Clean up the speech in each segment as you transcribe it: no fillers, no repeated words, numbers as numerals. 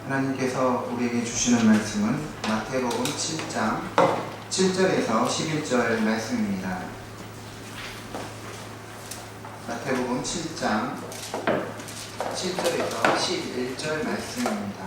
하나님께서 우리에게 주시는 말씀은 마태복음 7장 7절에서 11절 말씀입니다. 마태복음 7장 7절에서 11절 말씀입니다.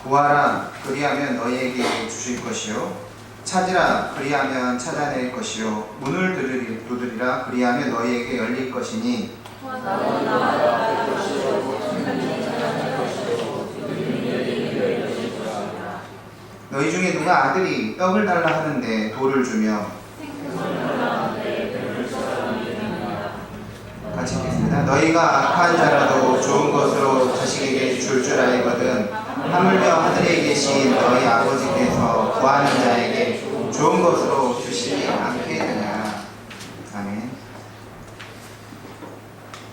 구하라, 그리하면 너희에게 주실 것이요 찾으라, 그리하면 찾아낼 것이요 문을 두드리라, 그리하면 너희에게 열릴 것이니 너희 중에 누가 아들이 떡을 달라 하는데 돌을 주며, 같이 읽겠습니다. 너희가 악한 자라도 좋은 것으로 자식에게 줄 알거든 하물며 하늘에 계신 너희 아버지께서 구하는 자에게 좋은 것으로 주시지 않게 되냐. 아멘.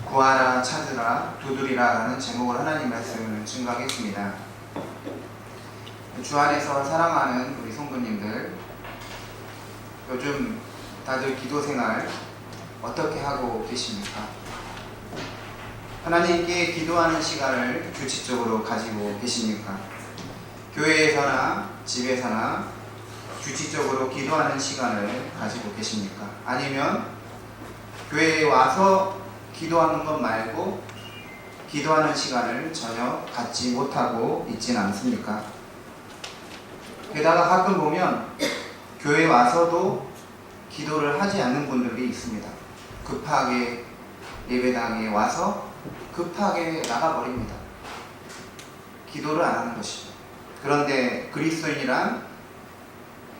구하라, 찾으라, 두드리라 라는 제목으로 하나님 말씀을 증거하겠습니다. 주 안에서 사랑하는 우리 성도님들, 요즘 다들 기도 생활 어떻게 하고 계십니까? 하나님께 기도하는 시간을 규칙적으로 가지고 계십니까? 교회에서나 집에서나 규칙적으로 기도하는 시간을 가지고 계십니까? 아니면 교회에 와서 기도하는 것 말고 기도하는 시간을 전혀 갖지 못하고 있진 않습니까? 게다가 가끔 보면 교회에 와서도 기도를 하지 않는 분들이 있습니다. 급하게 예배당에 와서 급하게 나가버립니다. 기도를 안 하는 것이죠. 그런데 그리스도인이란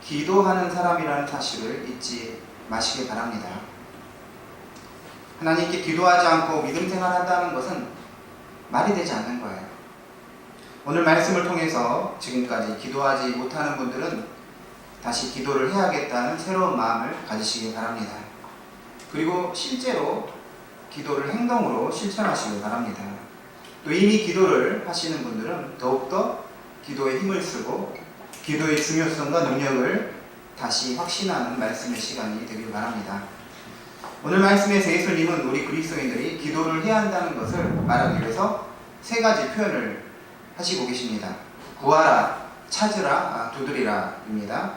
기도하는 사람이라는 사실을 잊지 마시기 바랍니다. 하나님께 기도하지 않고 믿음 생활한다는 것은 말이 되지 않는 거예요. 오늘 말씀을 통해서 지금까지 기도하지 못하는 분들은 다시 기도를 해야겠다는 새로운 마음을 가지시기 바랍니다. 그리고 실제로 기도를 행동으로 실천하시기 바랍니다. 또 이미 기도를 하시는 분들은 더욱더 기도에 힘을 쓰고 기도의 중요성과 능력을 다시 확신하는 말씀의 시간이 되길 바랍니다. 오늘 말씀에서 예수님은 우리 그리스도인들이 기도를 해야 한다는 것을 말하기 위해서 세 가지 표현을 하시고 계십니다. 구하라, 찾으라, 두드리라 입니다.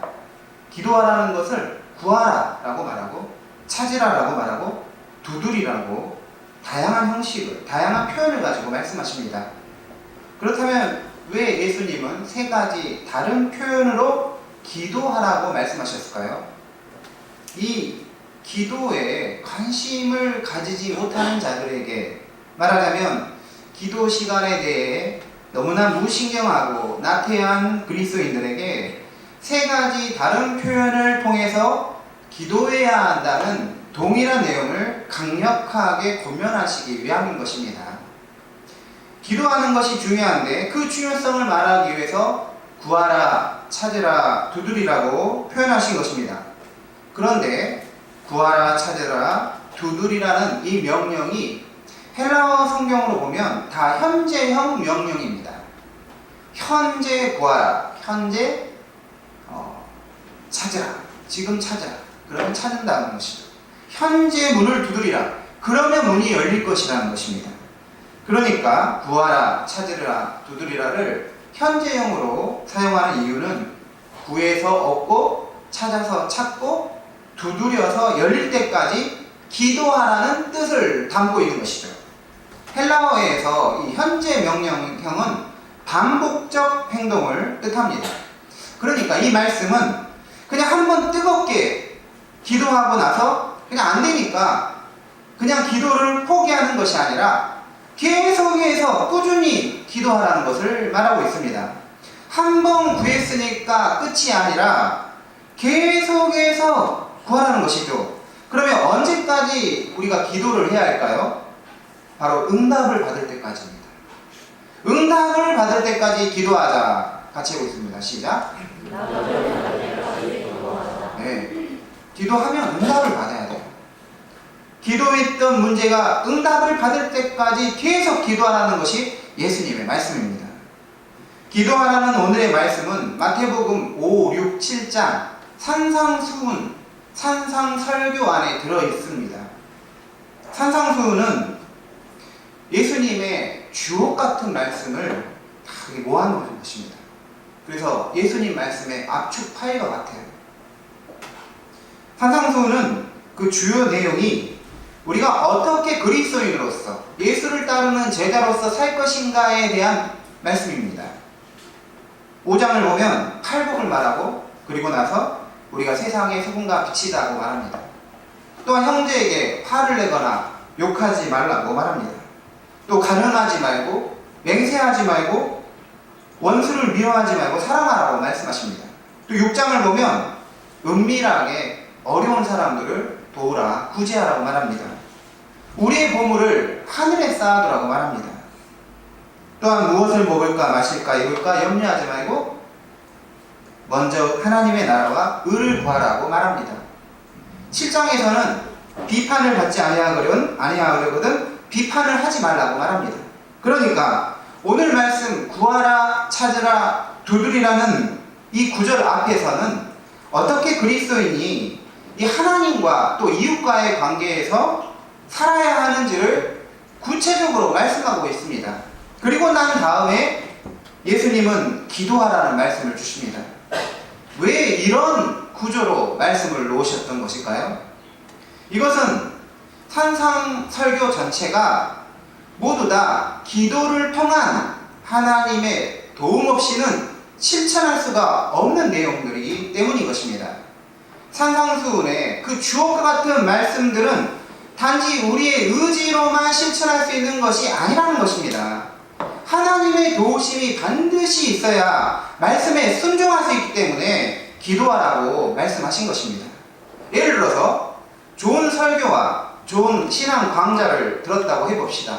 기도하라는 것을 구하라 라고 말하고 찾으라 라고 말하고 두드리라고 다양한 형식을, 다양한 표현을 가지고 말씀하십니다. 그렇다면 왜 예수님은 세 가지 다른 표현으로 기도하라고 말씀하셨을까요? 이 기도에 관심을 가지지 못하는 자들에게, 말하자면 기도 시간에 대해 너무나 무신경하고 나태한 그리스도인들에게 세 가지 다른 표현을 통해서 기도해야 한다는 동일한 내용을 강력하게 권면하시기 위함인 것입니다. 기도하는 것이 중요한데 그 중요성을 말하기 위해서 구하라, 찾으라, 두드리라고 표현하신 것입니다. 그런데 구하라, 찾으라, 두드리라는 이 명령이 헬라어 성경으로 보면 다 현재형 명령입니다. 현재 구하라, 현재 찾으라, 지금 찾아라, 그러면 찾는다는 것이죠. 현재 문을 두드리라, 그러면 문이 열릴 것이라는 것입니다. 그러니까 구하라, 찾으라, 두드리라를 현재형으로 사용하는 이유는 구해서 얻고 찾아서 찾고 두드려서 열릴 때까지 기도하라는 뜻을 담고 있는 것이죠. 헬라어에서 이 현재 명령형은 반복적 행동을 뜻합니다. 그러니까 이 말씀은 그냥 한번 뜨겁게 기도하고 나서 그냥 안 되니까 그냥 기도를 포기하는 것이 아니라 계속해서 꾸준히 기도하라는 것을 말하고 있습니다. 한 번 구했으니까 끝이 아니라 계속해서 구하라는 것이죠. 그러면 언제까지 우리가 기도를 해야 할까요? 바로 응답을 받을 때까지입니다. 응답을 받을 때까지 기도하자. 같이 해보겠습니다. 시작. 네. 기도하면 응답을 받아야 돼요. 기도했던 문제가 응답을 받을 때까지 계속 기도하라는 것이 예수님의 말씀입니다. 기도하라는 오늘의 말씀은 마태복음 5, 6, 7장 산상수훈 산상설교 안에 들어 있습니다. 산상수훈은 예수님의 주옥 같은 말씀을 다 모아놓은 것입니다. 그래서 예수님 말씀의 압축 파일과 같아요. 산상수훈은 그 주요 내용이 우리가 어떻게 그리스도인으로서 예수를 따르는 제자로서 살 것인가에 대한 말씀입니다. 5장을 보면 팔복을 말하고 그리고 나서 우리가 세상의 소금과 빛이다고 말합니다. 또한 형제에게 화를 내거나 욕하지 말라고 말합니다. 또 가늠하지 말고 맹세하지 말고 원수를 미워하지 말고 사랑하라고 말씀하십니다. 또 6장을 보면 은밀하게 어려운 사람들을 도우라 구제하라고 말합니다. 우리의 보물을 하늘에 쌓아두라고 말합니다. 또한 무엇을 먹을까 마실까 입을까 염려하지 말고 먼저 하나님의 나라와 의를 구하라고 말합니다. 7장에서는 비판을 받지 아니하려거든 비판을 하지 말라고 말합니다. 그러니까 오늘 말씀 구하라 찾으라 두드리라는 이 구절 앞에서는 어떻게 그리스도인이 이 하나님과 또 이웃과의 관계에서 살아야 하는지를 구체적으로 말씀하고 있습니다. 그리고 난 다음에 예수님은 기도하라는 말씀을 주십니다. 왜 이런 구조로 말씀을 놓으셨던 것일까요? 이것은 산상설교 전체가 모두 다 기도를 통한 하나님의 도움 없이는 실천할 수가 없는 내용들이기 때문인 것입니다. 산상수훈의 그 주옥과 같은 말씀들은 단지 우리의 의지로만 실천할 수 있는 것이 아니라는 것입니다. 하나님의 도우심이 반드시 있어야 말씀에 순종할 수 있기 때문에 기도하라고 말씀하신 것입니다. 예를 들어서 좋은 설교와 좋은 신앙 강좌를 들었다고 해봅시다.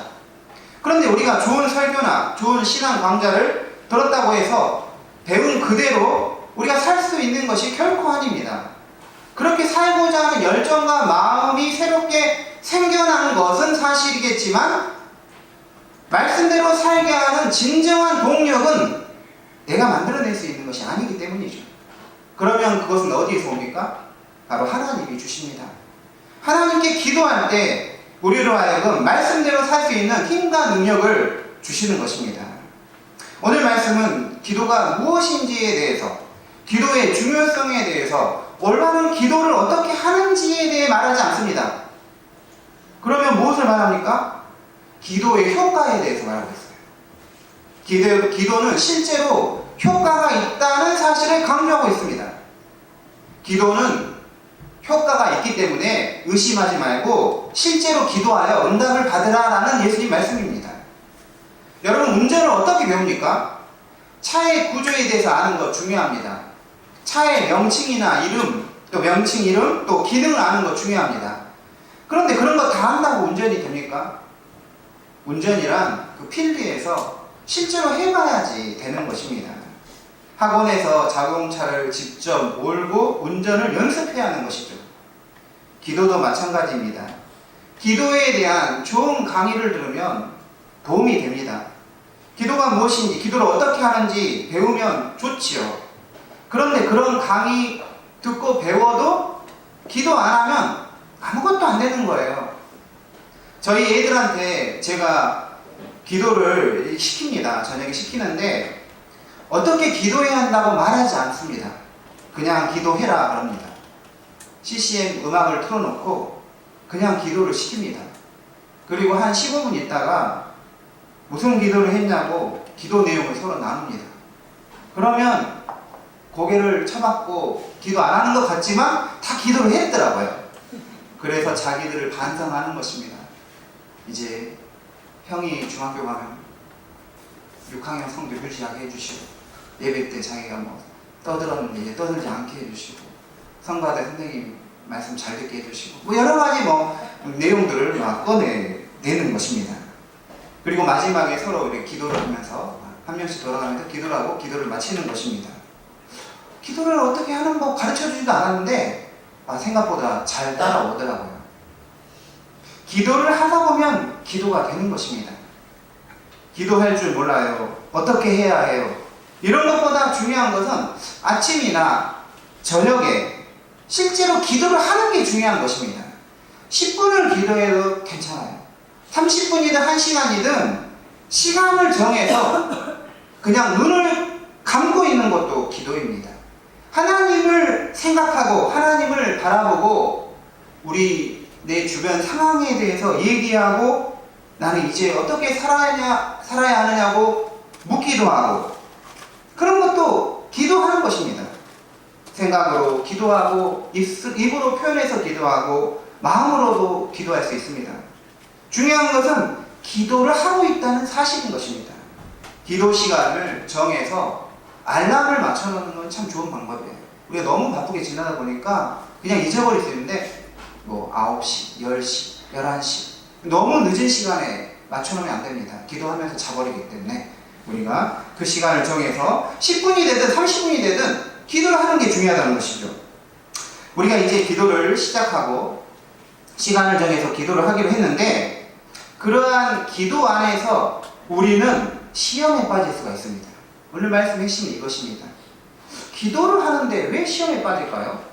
그런데 우리가 좋은 설교나 좋은 신앙 강좌를 들었다고 해서 배운 그대로 우리가 살 수 있는 것이 결코 아닙니다. 그렇게 살고자 하는 열정과 마음이 새롭게 생겨나는 것은 사실이겠지만 말씀대로 살게 하는 진정한 동력은 내가 만들어낼 수 있는 것이 아니기 때문이죠. 그러면 그것은 어디에서 옵니까? 바로 하나님이 주십니다. 하나님께 기도할 때 우리로 하여금 말씀대로 살 수 있는 힘과 능력을 주시는 것입니다. 오늘 말씀은 기도가 무엇인지에 대해서, 기도의 중요성에 대해서, 올바른 기도를 어떻게 하는지에 대해 말하지 않습니다. 그러면 무엇을 말합니까? 기도의 효과에 대해서 말하고 있어요. 기도는 실제로 효과가 있다는 사실을 강조하고 있습니다. 기도는 효과가 있기 때문에 의심하지 말고 실제로 기도하여 응답을 받으라라는 예수님 말씀입니다. 여러분, 운전을 어떻게 배웁니까? 차의 구조에 대해서 아는 것 중요합니다. 차의 명칭이나 이름, 또 명칭 이름, 또 기능을 아는 것 중요합니다. 그런데 그런 거 다 한다고 운전이 됩니까? 운전이란 그 필드에서 실제로 해봐야지 되는 것입니다. 학원에서 자동차를 직접 몰고 운전을 연습해야 하는 것이죠. 기도도 마찬가지입니다. 기도에 대한 좋은 강의를 들으면 도움이 됩니다. 기도가 무엇인지, 기도를 어떻게 하는지 배우면 좋지요. 그런데 그런 강의 듣고 배워도 기도 안 하면 아무것도 안 되는 거예요. 저희 애들한테 제가 기도를 시킵니다. 저녁에 시키는데 어떻게 기도해야 한다고 말하지 않습니다. 그냥 기도해라 그럽니다. CCM 음악을 틀어놓고 그냥 기도를 시킵니다. 그리고 한 15분 있다가 무슨 기도를 했냐고 기도 내용을 서로 나눕니다. 그러면 고개를 쳐박고 기도 안 하는 것 같지만 다 기도를 했더라고요. 그래서 자기들을 반성하는 것입니다. 이제 형이 중학교 가면 6학년 성적 유지하게 해주시고, 예배 때 자기가 뭐 떠들었는데 이제 떠들지 않게 해주시고, 성가대 선생님 말씀 잘 듣게 해주시고, 뭐 여러 가지 내용들을 막 꺼내는 것입니다. 그리고 마지막에 서로 이렇게 기도를 하면서 한 명씩 돌아가면서 기도를 하고 기도를 마치는 것입니다. 기도를 어떻게 하는 거 가르쳐 주지도 않았는데 생각보다 잘 따라오더라고요. 기도를 하다 보면 기도가 되는 것입니다. 기도할 줄 몰라요. 어떻게 해야 해요? 이런 것보다 중요한 것은 아침이나 저녁에 실제로 기도를 하는 게 중요한 것입니다. 10분을 기도해도 괜찮아요. 30분이든 1시간이든 시간을 정해서 그냥 눈을 감고 있는 것도 기도입니다. 하나님을 생각하고 하나님을 바라보고 우리 내 주변 상황에 대해서 얘기하고 나는 이제 어떻게 살아야 하느냐고 묻기도 하고, 그런 것도 기도하는 것입니다. 생각으로 기도하고 입으로 표현해서 기도하고 마음으로도 기도할 수 있습니다. 중요한 것은 기도를 하고 있다는 사실인 것입니다. 기도 시간을 정해서 알람을 맞춰놓는 건 참 좋은 방법이에요. 우리가 너무 바쁘게 지나다 보니까 그냥 잊어버릴 수 있는데 9시, 10시, 11시 너무 늦은 시간에 맞춰놓으면 안 됩니다. 기도하면서 자버리기 때문에 우리가 그 시간을 정해서 10분이 되든 30분이 되든 기도를 하는 게 중요하다는 것이죠. 우리가 이제 기도를 시작하고 시간을 정해서 기도를 하기로 했는데, 그러한 기도 안에서 우리는 시험에 빠질 수가 있습니다. 오늘 말씀 핵심은 이것입니다. 기도를 하는데 왜 시험에 빠질까요?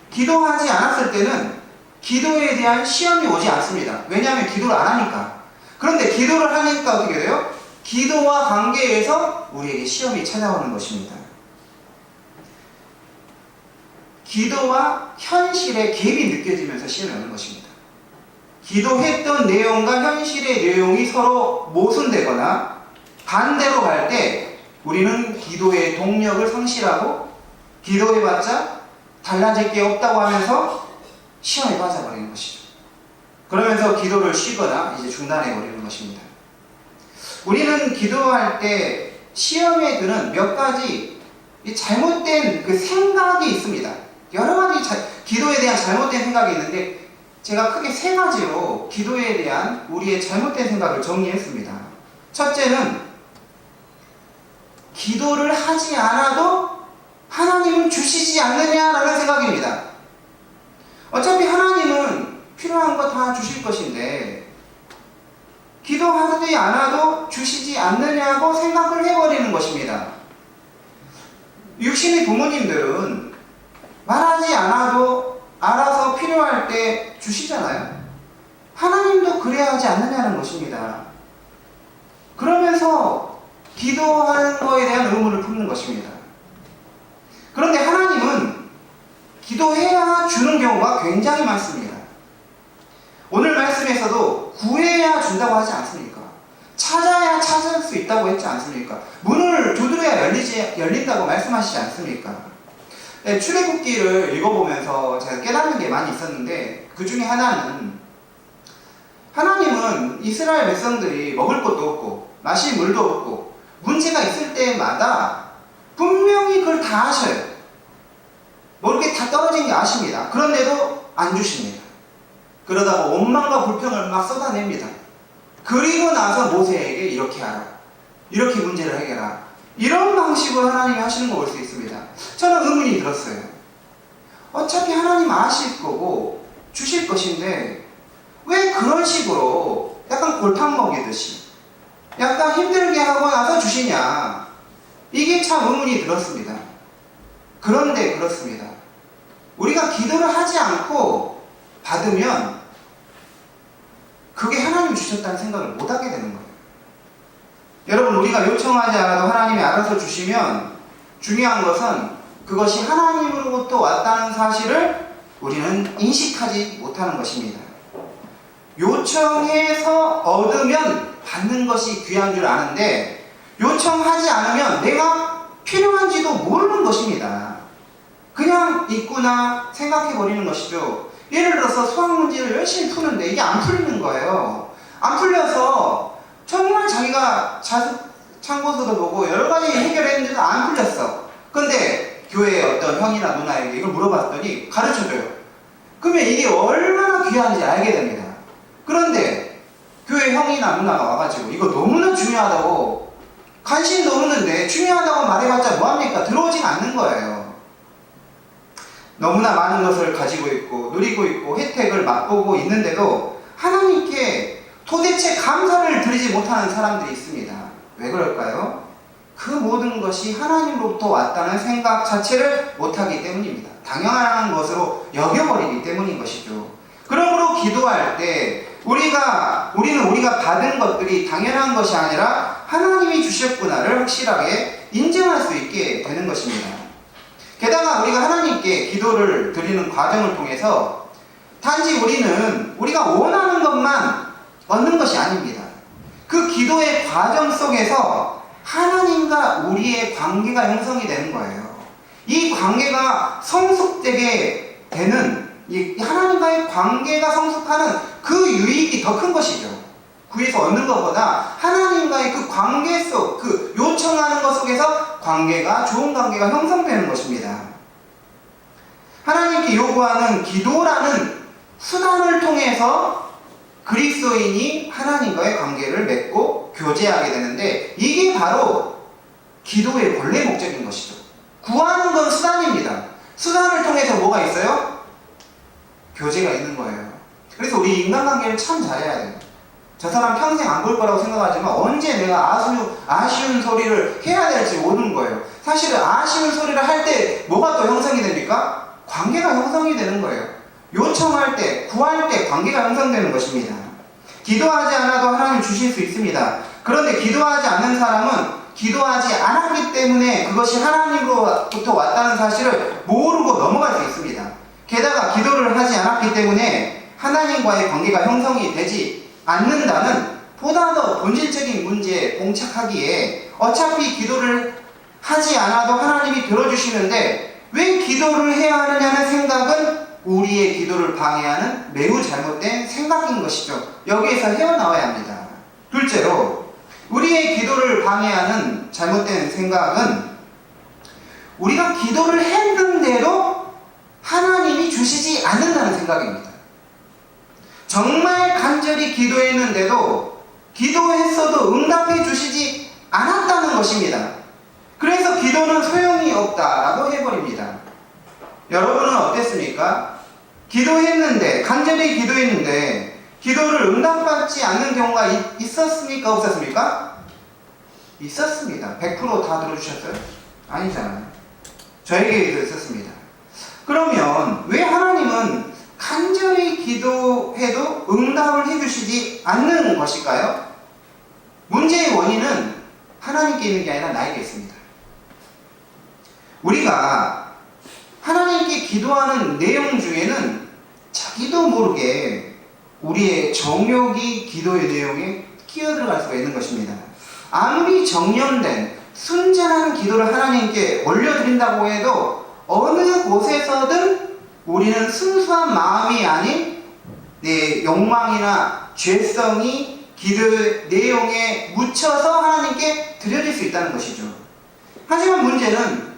기도하지 않았을 때는 기도에 대한 시험이 오지 않습니다. 왜냐하면 기도를 안 하니까. 그런데 기도를 하니까 어떻게 돼요? 기도와 관계에서 우리에게 시험이 찾아오는 것입니다. 기도와 현실의 갭이 느껴지면서 시험이 오는 것입니다. 기도했던 내용과 현실의 내용이 서로 모순되거나 반대로 갈 때 우리는 기도의 동력을 상실하고 기도해봤자 달라질 게 없다고 하면서 시험에 빠져버리는 것이죠. 그러면서 기도를 쉬거나 이제 중단해버리는 것입니다. 우리는 기도할 때 시험에 드는 몇 가지 잘못된 그 생각이 있습니다. 여러 가지 기도에 대한 잘못된 생각이 있는데, 제가 크게 3가지로 기도에 대한 우리의 잘못된 생각을 정리했습니다. 첫째는 기도를 하지 않아도 하나님은 주시지 않느냐라는 생각입니다. 어차피 하나님은 필요한 거 다 주실 것인데 기도하지 않아도 주시지 않느냐고 생각을 해버리는 것입니다. 육신의 부모님들은 말하지 않아도 알아서 필요할 때 주시잖아요. 하나님도 그래야 하지 않느냐는 것입니다. 그러면서 기도하는 것에 대한 의무를 품는 것입니다. 그런데 하나님은 기도해야 주는 경우가 굉장히 많습니다. 오늘 말씀에서도 구해야 준다고 하지 않습니까? 찾아야 찾을 수 있다고 했지 않습니까? 문을 두드려야 열린다고 말씀하시지 않습니까? 네, 출애굽기를 읽어보면서 제가 깨닫는 게 많이 있었는데, 그 중에 하나는 하나님은 이스라엘 백성들이 먹을 것도 없고 마실 물도 없고 문제가 있을 때마다 분명히 그걸 다 아셔요. 이렇게 다 떨어진 게 아십니다. 그런데도 안 주십니다. 그러다가 원망과 불평을 막 쏟아냅니다. 그리고 나서 모세에게 이렇게 하라, 이렇게 문제를 해결하라, 이런 방식으로 하나님이 하시는 거 볼 수 있습니다. 저는 의문이 들었어요. 어차피 하나님 아실 거고 주실 것인데 왜 그런 식으로 약간 골탕 먹이듯이 약간 힘들게 하고 나서 주시냐, 이게 참 의문이 들었습니다. 그런데 그렇습니다. 우리가 기도를 하지 않고 받으면 그게 하나님이 주셨다는 생각을 못하게 되는 거예요. 여러분, 우리가 요청하지 않아도 하나님이 알아서 주시면 중요한 것은 그것이 하나님으로부터 왔다는 사실을 우리는 인식하지 못하는 것입니다. 요청해서 얻으면 받는 것이 귀한 줄 아는데 요청하지 않으면 내가 필요한지도 모르는 것입니다. 그냥 있구나 생각해버리는 것이죠. 예를 들어서 수학 문제를 열심히 푸는데 이게 안 풀리는 거예요. 안 풀려서 정말 자기가 참고서도 보고 여러 가지 해결했는데도 안 풀렸어. 근데 교회의 어떤 형이나 누나에게 이걸 물어봤더니 가르쳐줘요. 그러면 이게 얼마나 귀한지 알게 됩니다. 그런데 교회 형이나 누나가 와가지고 이거 너무나 중요하다고 관심도 없는데 중요하다고 말해봤자 뭐합니까? 들어오지가 않는 거예요. 너무나 많은 것을 가지고 있고 누리고 있고 혜택을 맛보고 있는데도 하나님께 도대체 감사를 드리지 못하는 사람들이 있습니다. 왜 그럴까요? 그 모든 것이 하나님으로부터 왔다는 생각 자체를 못하기 때문입니다. 당연한 것으로 여겨버리기 때문인 것이죠. 그러므로 기도할 때 우리는 우리가 받은 것들이 당연한 것이 아니라 하나님이 주셨구나를 확실하게 인정할 수 있게 되는 것입니다. 게다가 우리가 하나님께 기도를 드리는 과정을 통해서 단지 우리는 우리가 원하는 것만 얻는 것이 아닙니다. 그 기도의 과정 속에서 하나님과 우리의 관계가 형성이 되는 거예요. 이 관계가 성숙되게 되는, 이 하나님과의 관계가 성숙하는 그 유익이 더 큰 것이죠. 구에서 얻는 것보다 하나님과의 그 관계 속, 그 요청하는 것 속에서 좋은 관계가 형성되는 것입니다. 하나님께 요구하는 기도라는 수단을 통해서 그리스도인이 하나님과의 관계를 맺고 교제하게 되는데, 이게 바로 기도의 본래 목적인 것이죠. 구하는 건 수단입니다. 수단을 통해서 뭐가 있어요? 교제가 있는 거예요. 그래서 우리 인간관계를 참 잘해야 돼요. 저 사람 평생 안 볼 거라고 생각하지만 언제 내가 아쉬운 소리를 해야 될지 모르는 거예요. 사실은 아쉬운 소리를 할 때 뭐가 또 형성이 됩니까? 관계가 형성이 되는 거예요. 요청할 때, 구할 때 관계가 형성되는 것입니다. 기도하지 않아도 하나님 주실 수 있습니다. 그런데 기도하지 않는 사람은 기도하지 않았기 때문에 그것이 하나님으로부터 왔다는 사실을 모르고 넘어갈 수 있습니다. 게다가 기도를 하지 않았기 때문에 하나님과의 관계가 형성이 되지 않는다는 보다 더 본질적인 문제에 봉착하기에 어차피 기도를 하지 않아도 하나님이 들어주시는데 왜 기도를 해야 하느냐는 생각은 우리의 기도를 방해하는 매우 잘못된 생각인 것이죠. 여기에서 헤어나와야 합니다. 둘째로, 우리의 기도를 방해하는 잘못된 생각은 우리가 기도를 했는데도 하나님이 주시지 않는다는 생각입니다. 정말 간절히 기도했는데도 기도했어도 응답해 주시지 않았다는 것입니다. 그래서 기도는 소용이 없다라고 해버립니다. 여러분은 어땠습니까? 간절히 기도했는데 기도를 응답받지 않는 경우가 있었습니까? 없었습니까? 있었습니다. 100% 다 들어주셨어요? 아니잖아요. 저에게도 있었습니다. 그러면 왜 하나님은 간절히 기도해도 응답을 해주시지 않는 것일까요? 문제의 원인은 하나님께 있는 게 아니라 나에게 있습니다. 우리가 하나님께 기도하는 내용 중에는 자기도 모르게 우리의 정욕이 기도의 내용에 끼어들어갈 수가 있는 것입니다. 아무리 정연된 순전한 기도를 하나님께 올려드린다고 해도 어느 곳에서든 우리는 순수한 마음이 아닌 내 욕망이나 죄성이 기도의 내용에 묻혀서 하나님께 드려질 수 있다는 것이죠. 하지만 문제는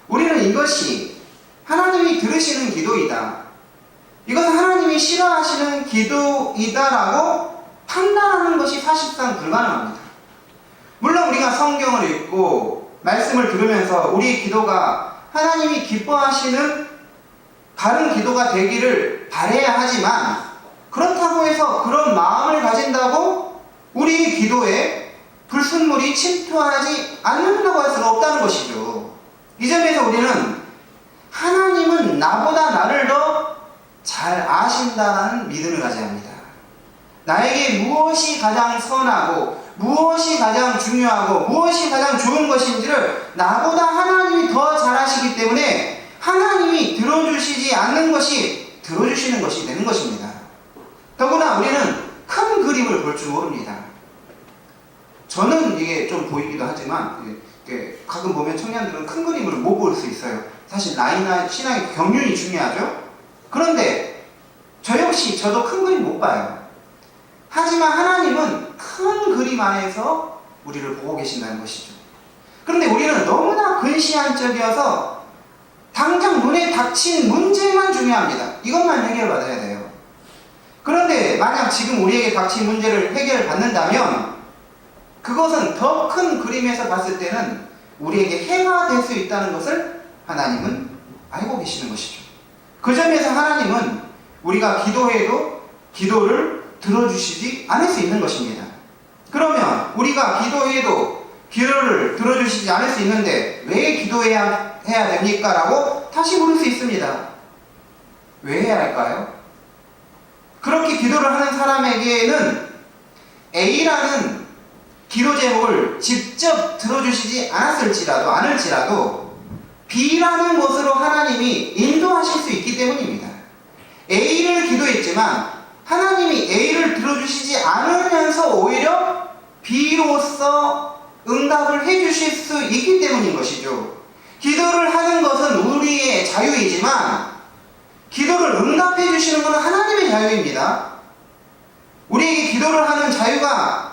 우리는 이것이 하나님이 들으시는 기도이다, 이것은 하나님이 싫어하시는 기도이다라고 판단하는 것이 사실상 불가능합니다. 물론 우리가 성경을 읽고 말씀을 들으면서 우리의 기도가 하나님이 기뻐하시는 다른 기도가 되기를 바라야 하지만, 그렇다고 해서 그런 마음을 가진다고 우리의 기도에 불순물이 침투하지 않는다고 할 수는 없다는 것이죠. 이 점에서 우리는 하나님은 나보다 나를 더 잘 아신다는 믿음을 가져야 합니다. 나에게 무엇이 가장 선하고 무엇이 가장 중요하고 무엇이 가장 좋은 것인지를 나보다 하나님이 더 잘 아시기 때문에 하나님이 들어주시지 않는 것이 들어주시는 것이 되는 것입니다. 더구나 우리는 큰 그림을 볼 줄 모릅니다. 저는 이게 좀 보이기도 하지만 가끔 보면 청년들은 큰 그림을 못 볼 수 있어요. 사실 나이나 신앙의 경륜이 중요하죠. 그런데 저도 큰 그림 못 봐요. 하지만 하나님은 큰 그림 안에서 우리를 보고 계신다는 것이죠. 그런데 우리는 너무나 근시안적이어서 당장 눈에 닥친 문제만 중요합니다. 이것만 해결받아야 돼요. 그런데 만약 지금 우리에게 닥친 문제를 해결받는다면 그것은 더 큰 그림에서 봤을 때는 우리에게 해가 될 수 있다는 것을 하나님은 알고 계시는 것이죠. 그 점에서 하나님은 우리가 기도해도 기도를 들어주시지 않을 수 있는 것입니다. 그러면 우리가 기도해도 기도를 들어주시지 않을 수 있는데 왜 기도해야 됩니까? 라고 다시 물을 수 있습니다. 왜 해야 할까요? 그렇게 기도를 하는 사람에게는 A라는 기도 제목을 직접 들어주시지 않을지라도 B라는 것으로 하나님이 인도하실 수 있기 때문입니다. A를 기도했지만 하나님이 A를 들어주시지 않으면서 오히려 B로서 응답을 해주실 수 있기 때문인 것이죠. 기도를 하는 것은 우리의 자유이지만 기도를 응답해 주시는 것은 하나님의 자유입니다. 우리에게 기도를 하는 자유가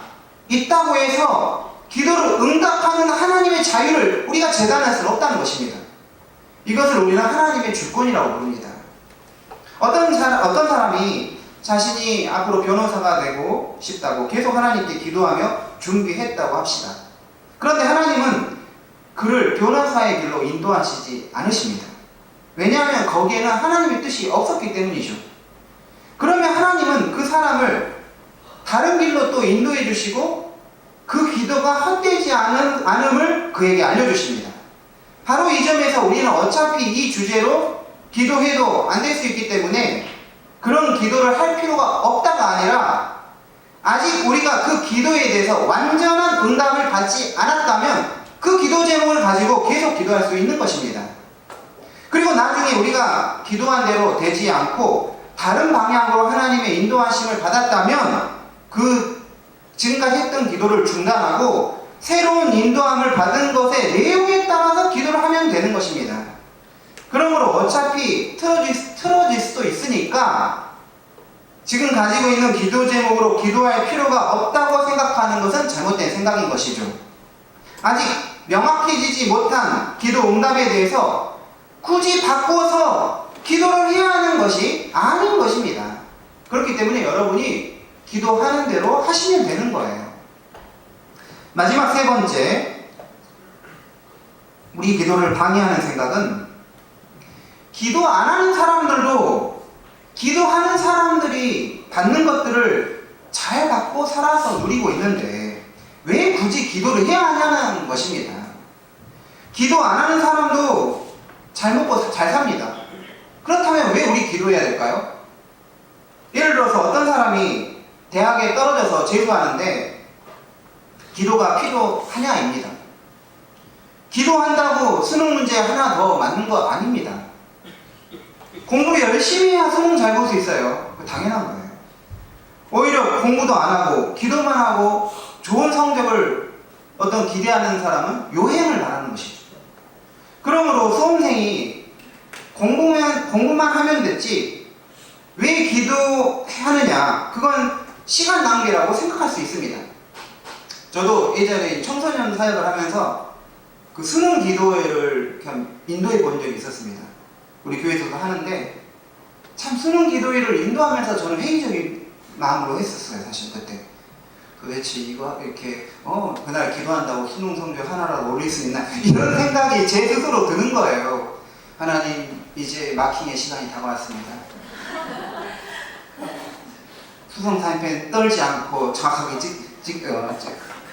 있다고 해서 기도를 응답하는 하나님의 자유를 우리가 재단할 수는 없다는 것입니다. 이것을 우리는 하나님의 주권이라고 부릅니다. 어떤 사람이 자신이 앞으로 변호사가 되고 싶다고 계속 하나님께 기도하며 준비했다고 합시다. 그런데 하나님은 그를 변호사의 길로 인도하시지 않으십니다. 왜냐하면 거기에는 하나님의 뜻이 없었기 때문이죠. 그러면 하나님은 그 사람을 다른 길로 또 인도해 주시고 그 기도가 헛되지 않음을 그에게 알려주십니다. 바로 이 점에서 우리는 어차피 이 주제로 기도해도 안 될 수 있기 때문에 그런 기도를 할 필요가 없다가 아니라 아직 우리가 그 기도에 대해서 완전한 응답을 받지 않았다면 그 기도 제목을 가지고 계속 기도할 수 있는 것입니다. 그리고 나중에 우리가 기도한 대로 되지 않고 다른 방향으로 하나님의 인도하심을 받았다면 그 지금까지 했던 기도를 중단하고 새로운 인도함을 받은 것의 내용에 따라서 기도를 하면 되는 것입니다. 그러므로 어차피 틀어질 수도 있으니까 지금 가지고 있는 기도 제목으로 기도할 필요가 없다고 생각하는 것은 잘못된 생각인 것이죠. 아직 명확해지지 못한 기도 응답에 대해서 굳이 바꿔서 기도를 해야 하는 것이 아닌 것입니다. 그렇기 때문에 여러분이 기도하는 대로 하시면 되는 거예요. 마지막 세 번째, 우리 기도를 방해하는 생각은 기도 안 하는 사람들도 기도하는 사람들이 받는 것들을 잘 받고 살아서 누리고 있는데 왜 굳이 기도를 해야 하냐는 것입니다. 기도 안 하는 사람도 잘 먹고 잘 삽니다. 그렇다면 왜 우리 기도해야 될까요? 예를 들어서 어떤 사람이 대학에 떨어져서 재수하는데 기도가 필요하냐입니다. 기도한다고 수능 문제 하나 더 맞는 거 아닙니다. 공부 열심히 해야 수능 잘 볼 수 있어요. 당연한 거예요. 오히려 공부도 안 하고 기도만 하고 좋은 성적을 어떤 기대하는 사람은 요행을 바라는 것이죠. 그러므로 수험생이 공부만 하면 됐지 왜 기도하느냐, 그건 시간 낭비라고 생각할 수 있습니다. 저도 예전에 청소년 사역을 하면서 그 수능 기도회를 인도해 본 적이 있었습니다. 우리 교회에서도 하는데 참 수능 기도회를 인도하면서 저는 회의적인 마음으로 했었어요. 사실 그때 도대체 이거 이렇게 그날 기도한다고 수능 성적 하나라도 올릴 수 있나 이런 생각이 제 스스로 드는 거예요. 하나님, 이제 마킹의 시간이 다가왔습니다. 수성 사인펜 떨지 않고 정확하게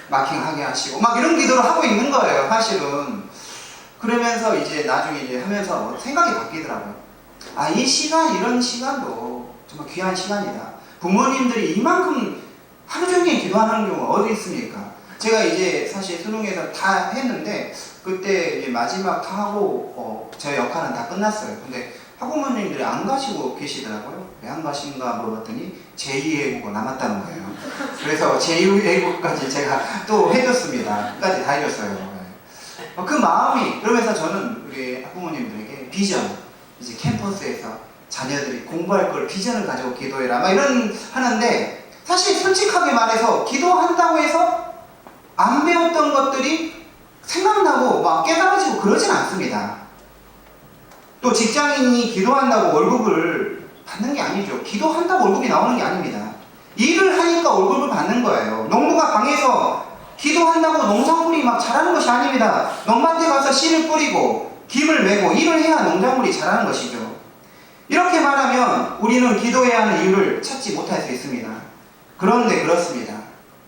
마킹하게 하시고 막 이런 기도를 하고 있는 거예요. 사실은 그러면서 이제 나중에 이제 하면서 생각이 바뀌더라고요. 아, 이 시간, 이런 시간도 정말 귀한 시간이다. 부모님들이 이만큼 하루 종일 기도하는 경우가 어디 있습니까? 제가 이제 사실 수능에서 다 했는데 그때 이제 마지막 다 하고 제 역할은 다 끝났어요. 근데 학부모님들이 안 가시고 계시더라고요. 왜 안 가신가 물어봤더니 제2외국어 남았다는 거예요. 그래서 제2외국어까지 제가 또 해줬습니다. 끝까지 다 해줬어요. 그 마음이, 그러면서 저는 우리 학부모님들에게 비전, 이제 캠퍼스에서 자녀들이 공부할 걸 비전을 가지고 기도해라 막 이런 하는데, 사실 솔직하게 말해서 기도한다고 해서 안 배웠던 것들이 생각나고 막 깨달아지고 그러진 않습니다. 또 직장인이 기도한다고 월급을 받는 게 아니죠. 기도한다고 월급이 나오는 게 아닙니다. 일을 하니까 월급을 받는 거예요. 농부가 방에서 기도한다고 농작물이 막 자라는 것이 아닙니다. 농밭에 가서 씨를 뿌리고 김을 메고 일을 해야 농작물이 자라는 것이죠. 이렇게 말하면 우리는 기도해야 하는 이유를 찾지 못할 수 있습니다. 그런데 그렇습니다.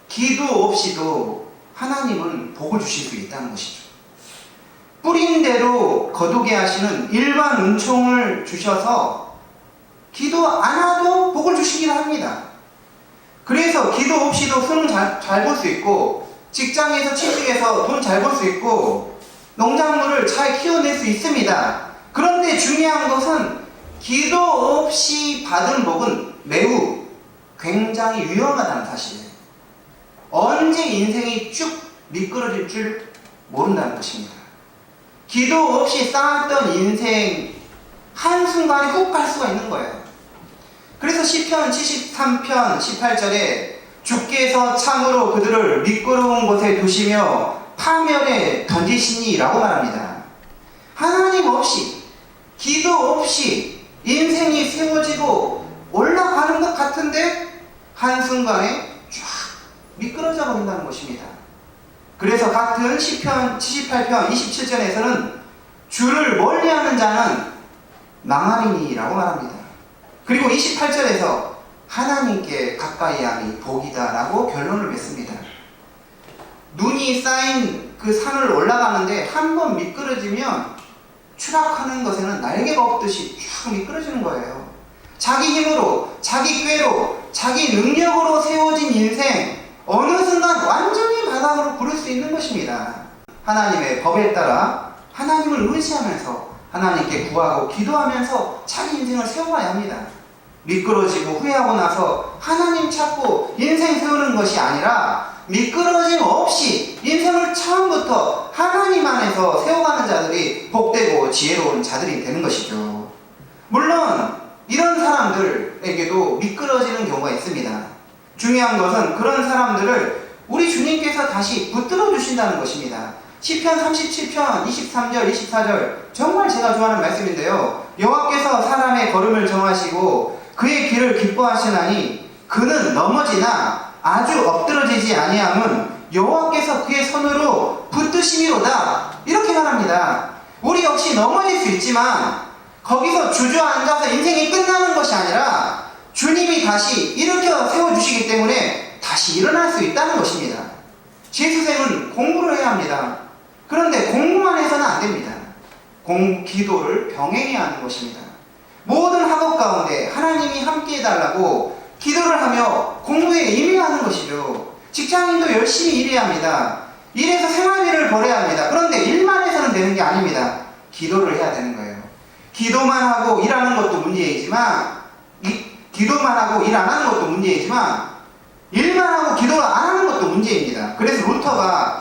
기도 없이도 하나님은 복을 주실 수 있다는 것이죠. 뿌린 대로 거두게 하시는 일반 은총을 주셔서 기도 안 해도 복을 주시긴 합니다. 그래서 기도 없이도 수능 잘 볼 수 있고, 직장에서 취직해서 돈 잘 벌 수 있고, 농작물을 잘 키워낼 수 있습니다. 그런데 중요한 것은 기도 없이 받은 복은 매우 굉장히 위험하다는 사실이에요. 언제 인생이 쭉 미끄러질 줄 모른다는 것입니다. 기도 없이 쌓았던 인생 한순간에 훅 갈 수가 있는 거예요. 그래서 시편 73편 18절에 주께서 참으로 그들을 미끄러운 곳에 두시며 파멸에 던지시니 라고 말합니다. 하나님 없이, 기도 없이 인생이 세워지고 올라가는 것 같은데 한순간에 쫙 미끄러져 버린다는 것입니다. 그래서 같은 시편 78편 27절에서는 주를 멀리하는 자는 망하리니 라고 말합니다. 그리고 28절에서 하나님께 가까이함이 복이다 라고 결론을 맺습니다. 눈이 쌓인 그 산을 올라가는데 한번 미끄러지면 추락하는 것에는 날개가 없듯이 쭉 미끄러지는 거예요. 자기 힘으로, 자기 꾀로, 자기 능력으로 세워진 인생, 어느 순간 완전히 바닥으로 구를 수 있는 것입니다. 하나님의 법에 따라 하나님을 의지하면서 하나님께 구하고 기도하면서 자기 인생을 세워가야 합니다. 미끄러지고 후회하고 나서 하나님 찾고 인생 세우는 것이 아니라 미끄러짐 없이 인생을 처음부터 하나님 안에서 세워가는 자들이 복되고 지혜로운 자들이 되는 것이죠. 물론 이런 사람들에게도 미끄러지는 경우가 있습니다. 중요한 것은 그런 사람들을 우리 주님께서 다시 붙들어 주신다는 것입니다. 시편 37편 23절 24절 정말 제가 좋아하는 말씀인데요. 여호와께서 사람의 걸음을 정하시고 그의 길을 기뻐하시나니 그는 넘어지나 아주 엎드러지지 아니함은 여호와께서 그의 손으로 붙드심이로다. 이렇게 말합니다. 우리 역시 넘어질 수 있지만 거기서 주저앉아서 인생이 끝나는 것이 아니라 주님이 다시 일으켜 세워주시기 때문에 다시 일어날 수 있다는 것입니다. 재수생은 공부를 해야 합니다. 그런데 공부만 해서는 안 됩니다. 기도를 병행해야 하는 것입니다. 모든 학업 가운데 하나님이 함께 해달라고 기도를 하며 공부에 임해야 하는 것이죠. 직장인도 열심히 일해야 합니다. 일해서 생활비를 벌어야 합니다. 그런데 일만 해서는 되는 게 아닙니다. 기도를 해야 되는 거예요. 기도만 하고 일하는 것도 문제이지만 기도만 하고 일 안 하는 것도 문제이지만 일만 하고 기도를 안 하는 것도 문제입니다. 그래서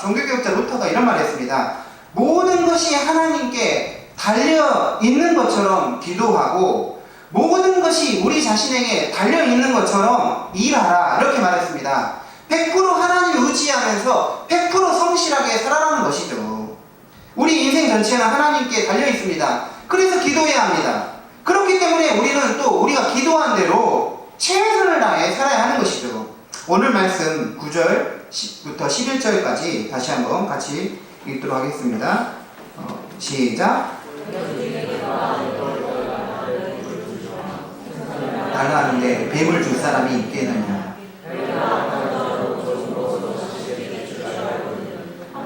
종교개혁자 루터가 이런 말을 했습니다. 모든 것이 하나님께 달려있는 것처럼 기도하고 모든 것이 우리 자신에게 달려있는 것처럼 일하라. 이렇게 말했습니다. 100% 하나님을 의지하면서 100% 성실하게 살아가는 것이죠. 우리 인생 전체는 하나님께 달려있습니다. 그래서 기도해야 합니다. 그렇기 때문에 우리는 또 우리가 기도한 대로 최선을 다해 살아야 하는 것이죠. 오늘 말씀 9절부터 11절까지 다시 한번 같이 읽도록 하겠습니다. 시작. 달라하는데 뱀을 줄 사람이 있겠느냐.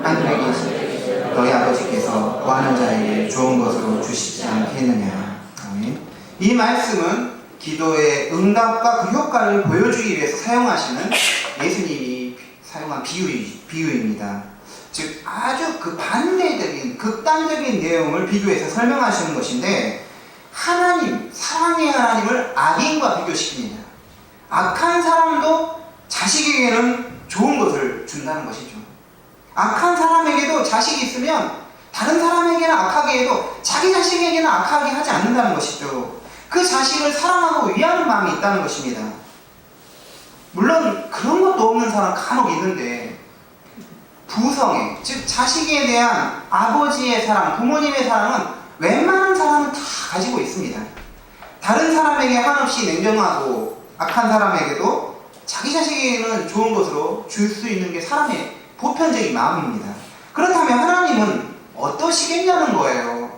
하늘에 계신 너희 아버지께서 구하는 자에게 좋은 것으로 주시지 않겠느냐. 아멘. 이 말씀은 기도의 응답과 그 효과를 보여주기 위해서 사용하시는 예수님이 사용한 비유입니다. 즉 아주 그 반대적인 극단적인 내용을 비교해서 설명하시는 것인데, 하나님, 사랑의 하나님을 악인과 비교시킵니다. 악한 사람도 자식에게는 좋은 것을 준다는 것이죠. 악한 사람에게도 자식이 있으면 다른 사람에게는 악하게 해도 자기 자식에게는 악하게 하지 않는다는 것이죠. 그 자식을 사랑하고 위하는 마음이 있다는 것입니다. 물론 그런 것도 없는 사람 간혹 있는데, 부성애, 즉 자식에 대한 아버지의 사랑, 부모님의 사랑은 웬만한 사람은 다 가지고 있습니다. 다른 사람에게 한없이 냉정하고 악한 사람에게도 자기 자식에게는 좋은 것으로 줄 수 있는 게 사람의 보편적인 마음입니다. 그렇다면 하나님은 어떠시겠냐는 거예요.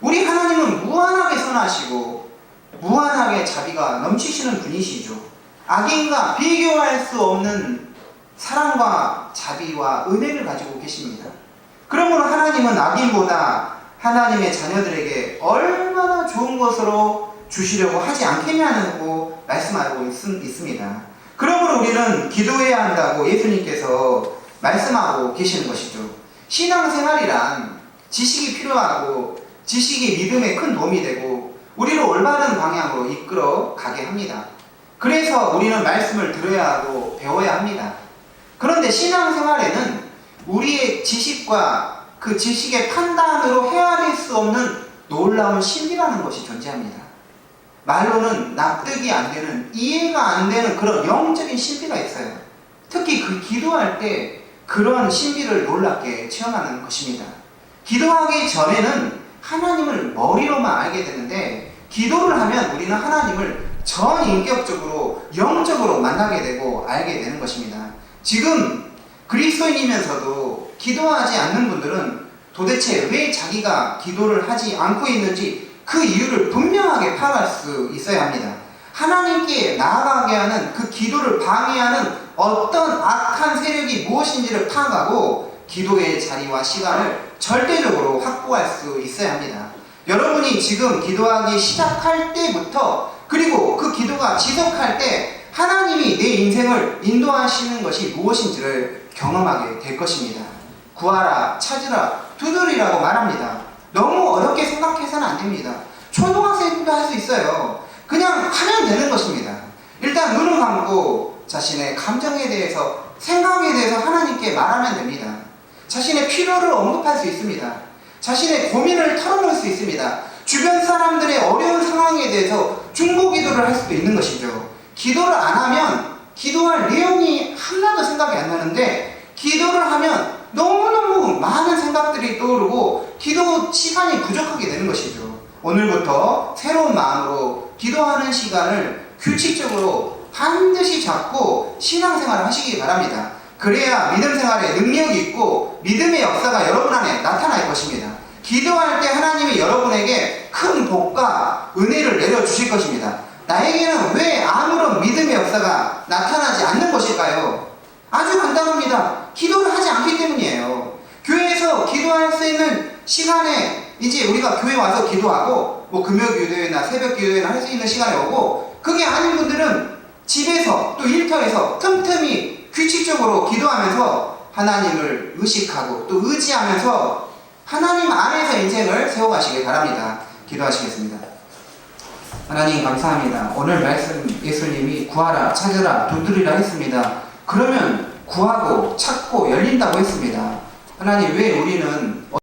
우리 하나님은 무한하게 선하시고 무한하게 자비가 넘치시는 분이시죠. 악인과 비교할 수 없는 사랑과 자비와 은혜를 가지고 계십니다. 그러므로 하나님은 악인보다 하나님의 자녀들에게 얼마나 좋은 것으로 주시려고 하지 않겠냐고 말씀하고 있습니다. 그러므로 우리는 기도해야 한다고 예수님께서 말씀하고 계시는 것이죠. 신앙생활이란 지식이 필요하고 지식이 믿음에 큰 도움이 되고 우리를 올바른 방향으로 이끌어 가게 합니다. 그래서 우리는 말씀을 들어야 하고 배워야 합니다. 그런데 신앙생활에는 우리의 지식과 그 지식의 판단으로 헤아릴 수 없는 놀라운 신비라는 것이 존재합니다. 말로는 납득이 안 되는, 이해가 안 되는 그런 영적인 신비가 있어요. 특히 그 기도할 때 그런 신비를 놀랍게 체험하는 것입니다. 기도하기 전에는 하나님을 머리로만 알게 되는데 기도를 하면 우리는 하나님을 전인격적으로 영적으로 만나게 되고 알게 되는 것입니다. 지금 그리스도인이면서도 기도하지 않는 분들은 도대체 왜 자기가 기도를 하지 않고 있는지 그 이유를 분명하게 파악할 수 있어야 합니다. 하나님께 나아가게 하는 그 기도를 방해하는 어떤 악한 세력이 무엇인지를 파악하고 기도의 자리와 시간을 절대적으로 확보할 수 있어야 합니다. 여러분이 지금 기도하기 시작할 때부터 그리고 그 기도가 지속할 때 하나님이 내 인생을 인도하시는 것이 무엇인지를 경험하게 될 것입니다. 구하라, 찾으라, 두드리라고 말합니다. 너무 어렵게 생각해서는 안 됩니다. 초등학생도 할 수 있어요. 그냥 하면 되는 것입니다. 일단 눈을 감고 자신의 감정에 대해서, 생각에 대해서 하나님께 말하면 됩니다. 자신의 필요를 언급할 수 있습니다. 자신의 고민을 털어놓을 수 있습니다. 주변 사람들의 어려운 상황에 대해서 중보기도를 할 수도 있는 것이죠. 기도를 안 하면 기도할 내용이 하나도 생각이 안 나는데 기도를 하면 너무너무 많은 생각들이 떠오르고 기도 시간이 부족하게 되는 것이죠. 오늘부터 새로운 마음으로 기도하는 시간을 규칙적으로 반드시 잡고 신앙생활을 하시기 바랍니다. 그래야 믿음 생활에 능력이 있고 믿음의 역사가 여러분 안에 나타날 것입니다. 기도할 때 하나님이 여러분에게 큰 복과 은혜를 내려주실 것입니다. 나에게는 왜 아무런 믿음의 역사가 나타나지 않는 것일까요? 아주 간단합니다. 기도를 하지 않기 때문이에요. 교회에서 기도할 수 있는 시간에 이제 우리가 교회 와서 기도하고 뭐 금요 기도회나 새벽 기도회나 할 수 있는 시간에 오고 그게 아닌 분들은 집에서 또 일터에서 틈틈이 규칙적으로 기도하면서 하나님을 의식하고 또 의지하면서 하나님 안에서 인생을 세워가시길 바랍니다. 기도하시겠습니다. 하나님 감사합니다. 오늘 말씀 예수님이 구하라, 찾으라, 두드리라 했습니다. 그러면 구하고 찾고 열린다고 했습니다. 하나님 왜 우리는